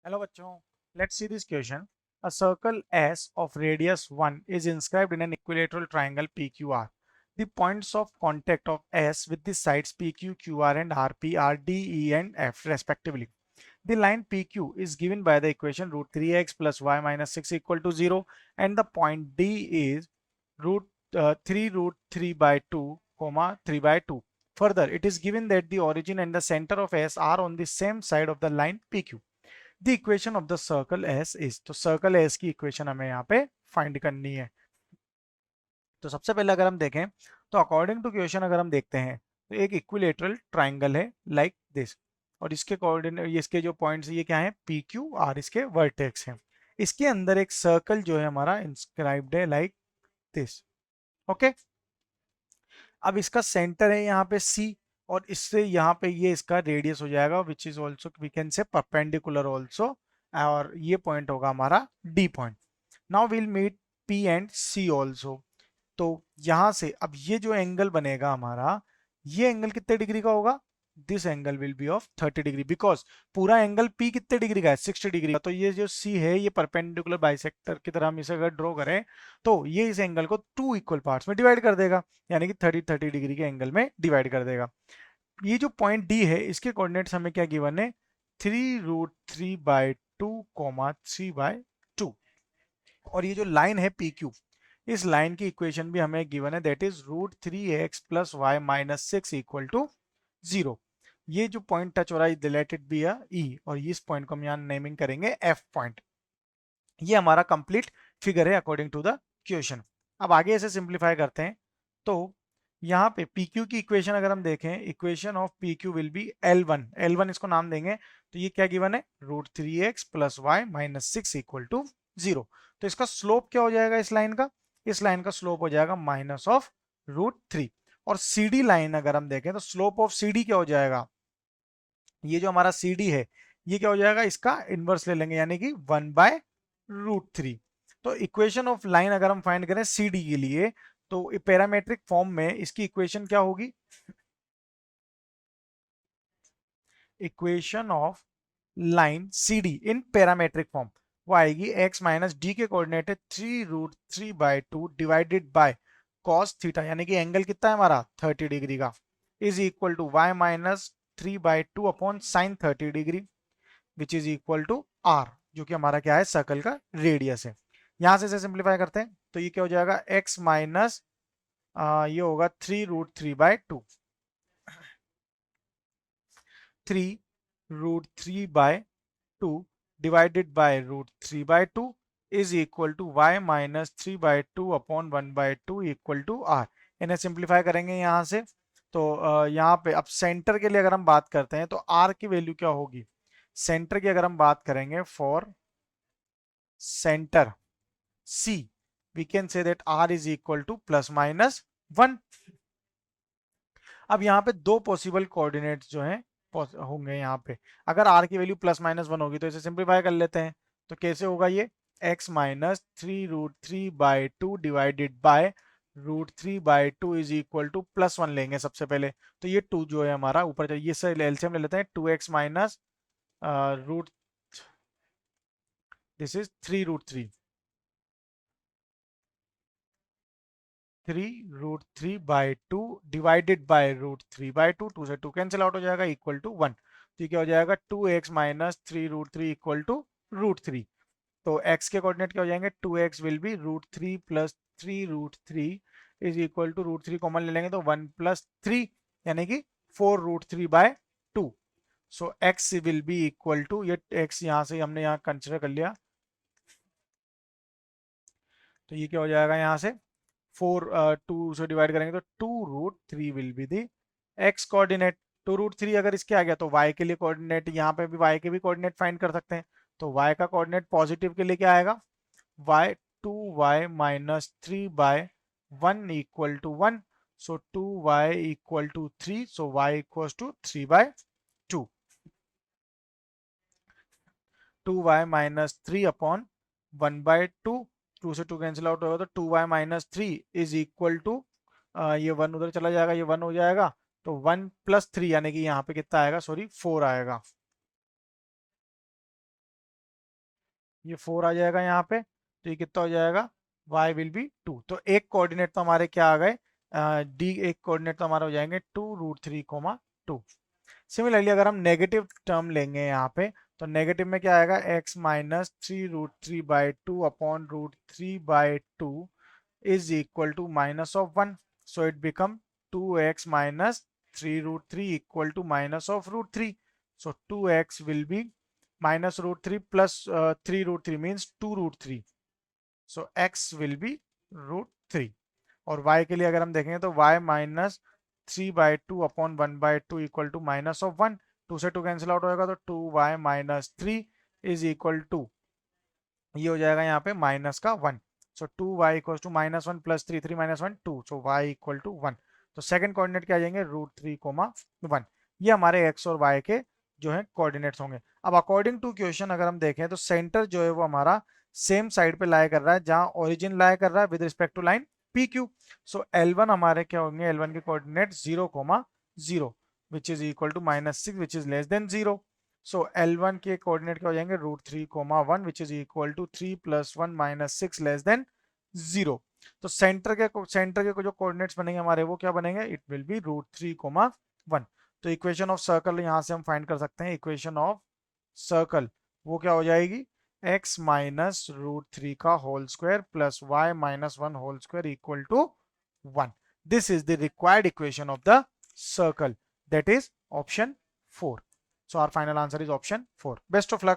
Hello bachcho, let's see this question. A circle S of radius 1 is inscribed in an equilateral triangle PQR. The points of contact of S with the sides PQ, QR and RP are D, E and F respectively. The line PQ is given by the equation root 3x plus y minus 6 equal to 0 and the point D is root 3 root 3 by 2 comma 3 by 2. Further, it is given that the origin and the center of S are on the same side of the line PQ. The equation of the circle S is, तो circle S की equation हमें यहाँ पे find करनी है। तो सबसे पहले अगर हम देखें तो अकॉर्डिंग टू क्वेश्चन अगर हम देखते हैं तो एक इक्विलेटरल ट्राइंगल है लाइक दिस और इसके कोऑर्डिनेट इसके जो पॉइंट्स ये क्या है पी क्यू आर इसके वर्टेक्स हैं। इसके अंदर एक सर्कल जो है हमारा इंस्क्राइब्ड है लाइक दिस। ओके, अब इसका सेंटर है यहाँ पे सी और इससे यहाँ पे ये इसका रेडियस हो जाएगा which is also we can say perpendicular also और ये पॉइंट होगा हमारा D point. Now will meet P and C also. तो यहां से अब ये जो एंगल बनेगा हमारा ये एंगल कितने डिग्री का होगा, this angle will be of 30 degree because पूरा एंगल पी कितने डिग्री का है 60 डिग्री का। तो ये जो सी है ये परपेंडिकुलर बाइसेक्टर की तरह हम इसे अगर ड्रॉ करें तो ये इस एंगल को 2 इक्वल पार्ट्स में डिवाइड कर देगा यानी कि 30 डिग्री के एंगल में डिवाइड कर देगा। ये जो पॉइंट डी है इसके कोऑर्डिनेट्स हमें क्या गिवन है 3 रूट 3 बाय 2 कोमा 3 बाय 2 और ये जो लाइन है पी क्यू इस लाइन की इक्वेशन भी हमें गिवन है that is root 3x plus y minus 6 equal to 0। ये जो पॉइंट टच हो रहा है रिलेटेड भी है ई और इस पॉइंट को हम यहाँ नेमिंग करेंगे एफ पॉइंट। ये हमारा कंप्लीट फिगर है अकॉर्डिंग टू द क्वेश्चन। अब आगे ऐसे सिंप्लीफाई करते हैं तो यहाँ पे PQ की इक्वेशन अगर हम देखें equation of PQ will be L1 इसको नाम देंगे। तो ये क्या गिवन है root 3x plus y minus 6 equal to 0। तो इसका स्लोप क्या हो जाएगा इस लाइन का, इस लाइन का स्लोप हो जाएगा माइनस ऑफ रूट 3। और CD लाइन अगर हम देखें तो स्लोप ऑफ CD क्या हो जाएगा, ये जो हमारा CD है ये क्या हो जाएगा इसका इनवर्स ले लेंगे यानी कि 1 बाय रूट 3। तो इक्वेशन ऑफ लाइन अगर हम फाइंड करें CD के लिए तो पैरामेट्रिक फॉर्म में इसकी इक्वेशन क्या होगी, equation of line CD in parametric form वो आएगी x माइनस डी के कोऑर्डिनेट है 3 root 3 by 2 divided by cos theta यानी कि एंगल कितना है हमारा 30 डिग्री का is equal to y minus 3 by 2 upon sine 30 degree which is equal to r जो कि हमारा क्या है सर्कल का रेडियस है। यहां से इसे सिंप्लीफाई करते हैं तो ये क्या हो जाएगा x माइनस ये होगा 3 root 3 by 2 3 root 3 by 2 divided by root 3 by 2 is equal to y minus 3 by 2 upon 1 by 2 equal to r। इन्हें सिंप्लीफाई करेंगे यहाँ से तो यहाँ पे अब सेंटर के लिए अगर हम बात करते हैं तो r की वैल्यू क्या होगी, सेंटर की अगर हम बात करेंगे for centre C we can say that r is equal to plus minus 1। अब यहाँ पे दो पॉसिबल कोऑर्डिनेट्स जो हैं होंगे यहाँ पे, अगर r की वैल्यू प्लस माइनस 1 होगी तो इसे सिंप्लीफाई कर लेते हैं तो कैसे होगा ये x minus 3 root 3 by 2 divided by root 3 by 2 is equal to plus 1 लेंगे सबसे पहले। तो ये 2 जो है हमारा ऊपर ये से एलसीएम ले लेते हैं 2x minus root this is 3 root 3 root 3 by 2 divided by root 3 by 2 2 से 2 कैंसिल आउट हो जाएगा इक्वल टू 1। तो ये क्या हो जाएगा 2x minus 3 root 3 equal to root 3। तो x के कोऑर्डिनेट क्या हो जाएंगे 2x will be root 3 plus 3 root 3 is equal to root 3 common ले लेंगे तो 1 प्लस 3 यानी कि 4 root 3 by 2। So x will be equal to ये x यहाँ से हमने यहाँ कंसिडर कर लिया तो ये क्या हो जाएगा यहाँ से 4 2 से डिवाइड करेंगे तो 2 root 3 will be the x coordinate. 2 root 3 अगर इसके आ गया तो y के लिए कोऑर्डिनेट यहाँ पे भी y के भी कोऑर्डिनेट फाइंड कर सकते हैं। तो y का कोऑर्डिनेट पॉजिटिव के लिए क्या आएगा y 2y minus 3 by 1 equal to 1। So 2y equal to 3 so y equal to 3 by 2 2y minus 3 upon 1 by 2 2 से 2 कैंसिल आउट होगा तो 2y minus 3 is equal to ये 1 उधर चला जाएगा ये 1 हो जाएगा तो 1 प्लस 3 यानी कि यहाँ पे कितना आएगा सॉरी 4 आएगा। ये 4 आ जाएगा यहाँ पे, तो ये कितना हो जाएगा, y विल बी 2। तो एक कोऑर्डिनेट तो हमारे क्या आ गए, डी एक कोऑर्डिनेट तो हमारे हो जाएंगे 2√3, 2। सिमिलरली अगर हम नेगेटिव टर्म लेंगे यहाँ पे, तो नेगेटिव में क्या आएगा, x minus 3√3/2 upon √3/2 is equal to minus of 1. So it become 2x minus 3√3 equal to minus of √3. So 2x will be minus √3 plus 3√3 means 2√3. So x will be √3. और y के लिए अगर हम देखेंगे तो y minus 3/2 upon 1/2 equal to minus of 1। 2 से 2 cancel out होएगा, तो 2y minus 3 is equal to, ये हो जाएगा यहाँ पे माइनस का 1। So 2y equal to minus 1 plus 3, 3 minus 1 2, so y equal to 1। तो सेकंड कोऑर्डिनेट क्या आ जाएंगे, √3, 1। ये हमारे x और y के जो है कोऑर्डिनेट्स होंगे। अब अकॉर्डिंग टू क्वेश्चन अगर हम देखें तो सेंटर जो है वो हमारा सेम साइड पे लाया कर रहा है जहां ओरिजिन लाया कर रहा है with respect to line PQ। So L1 हमारे क्या होंगे, L1 के coordinate 0, 0 which is equal to -6 which is less than 0। So L1 के कोऑर्डिनेट क्या हो जाएंगे, √3, 1 which is equal to 3 + 1 - 6 less than 0। तो सेंटर के जो कोऑर्डिनेट्स बनेंगे हमारे वो क्या बनेंगे, इट विल बी √3, 1। तो इक्वेशन ऑफ सर्कल यहाँ से हम फाइंड कर सकते हैं, इक्वेशन ऑफ सर्कल वो क्या हो जाएगी, x माइनस √3 का whole square plus y minus 1 whole square equal to 1। This is the required equation of the circle, that is option 4. So our final answer is option 4. Best of luck.